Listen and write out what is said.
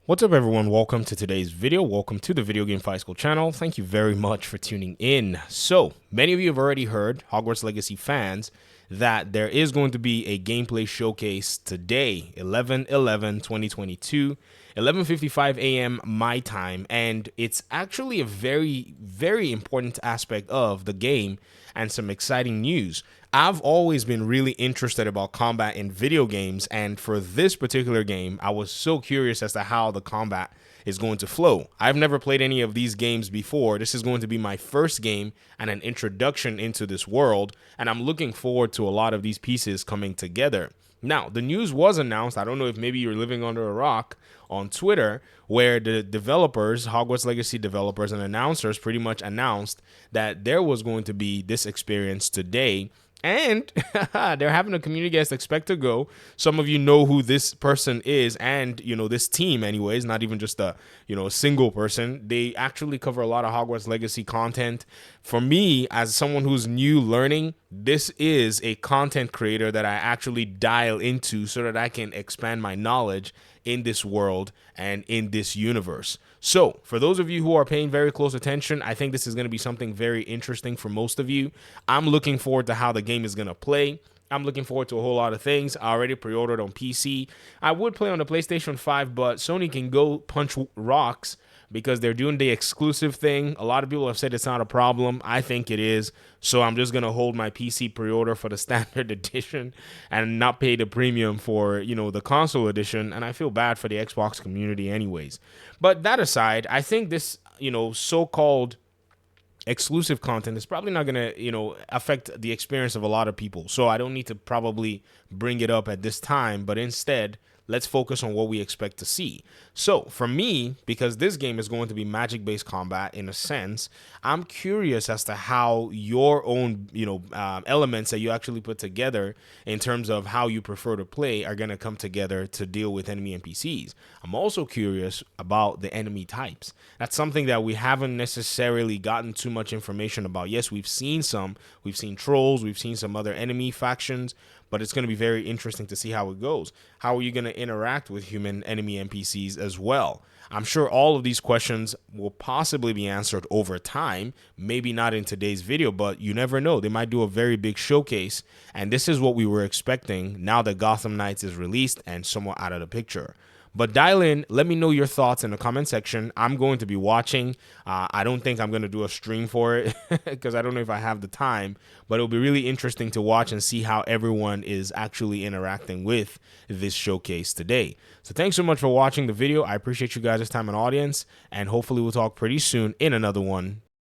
What's up, everyone? Welcome to today's video. Welcome to the Video Game Fight School channel. Thank you very much for tuning in. So, many of you have already heard, Hogwarts Legacy fans, that there is going to be a gameplay showcase today, 11/11/2022, 11:55 a.m. my time, and it's actually a very important aspect of the game and some exciting news. I've always been really interested about combat in video games, and for this particular game, I was so curious as to how the combat is going to flow. I've never played any of these games before. This is going to be my first game and an introduction into this world, and I'm looking forward to a lot of these pieces coming together. Now, the news was announced. I don't know if maybe you're living under a rock, on Twitter, where the developers, Hogwarts Legacy developers and announcers, pretty much announced that there was going to be this experience today. And they're having a community guest expect to go. Some of you know who this person is, and this team anyways, not even just a a single person. They actually cover a lot of Hogwarts Legacy content. For me, as someone who's new learning, this is a content creator that I actually dial into so that I can expand my knowledge in this world and in this universe. So for those of you who are paying very close attention, I think this is going to be something very interesting for most of you. I'm looking forward to how the game is going to play. I'm looking forward to a whole lot of things. I already pre-ordered on PC. I would play on the PlayStation 5, but Sony can go punch rocks because they're doing the exclusive thing. A lot of people have said it's not a problem. I think it is. So I'm just going to hold my PC pre-order for the standard edition and not pay the premium for, the console edition. And I feel bad for the Xbox community anyways. But that aside, I think this, so-called exclusive content is probably not going to, affect the experience of a lot of people. So I don't need to probably bring it up at this time, but instead, let's focus on what we expect to see. So for me, because this game is going to be magic-based combat in a sense, I'm curious as to how your own, elements that you actually put together in terms of how you prefer to play are going to come together to deal with enemy NPCs. I'm also curious about the enemy types. That's something that we haven't necessarily gotten too much information about. Yes, we've seen trolls, we've seen some other enemy factions, but it's going to be very interesting to see how it goes. How are you going to interact with human enemy NPCs as well? I'm sure all of these questions will possibly be answered over time, maybe not in today's video, but you never know. They might do a very big showcase, and this is what we were expecting now that Gotham Knights is released and somewhat out of the picture. But dial in, let me know your thoughts in the comment section. I'm going to be watching. I don't think I'm going to do a stream for it because I don't know if I have the time, but it'll be really interesting to watch and see how everyone is actually interacting with this showcase today. So thanks so much for watching the video. I appreciate you guys' time and audience, and hopefully we'll talk pretty soon in another one.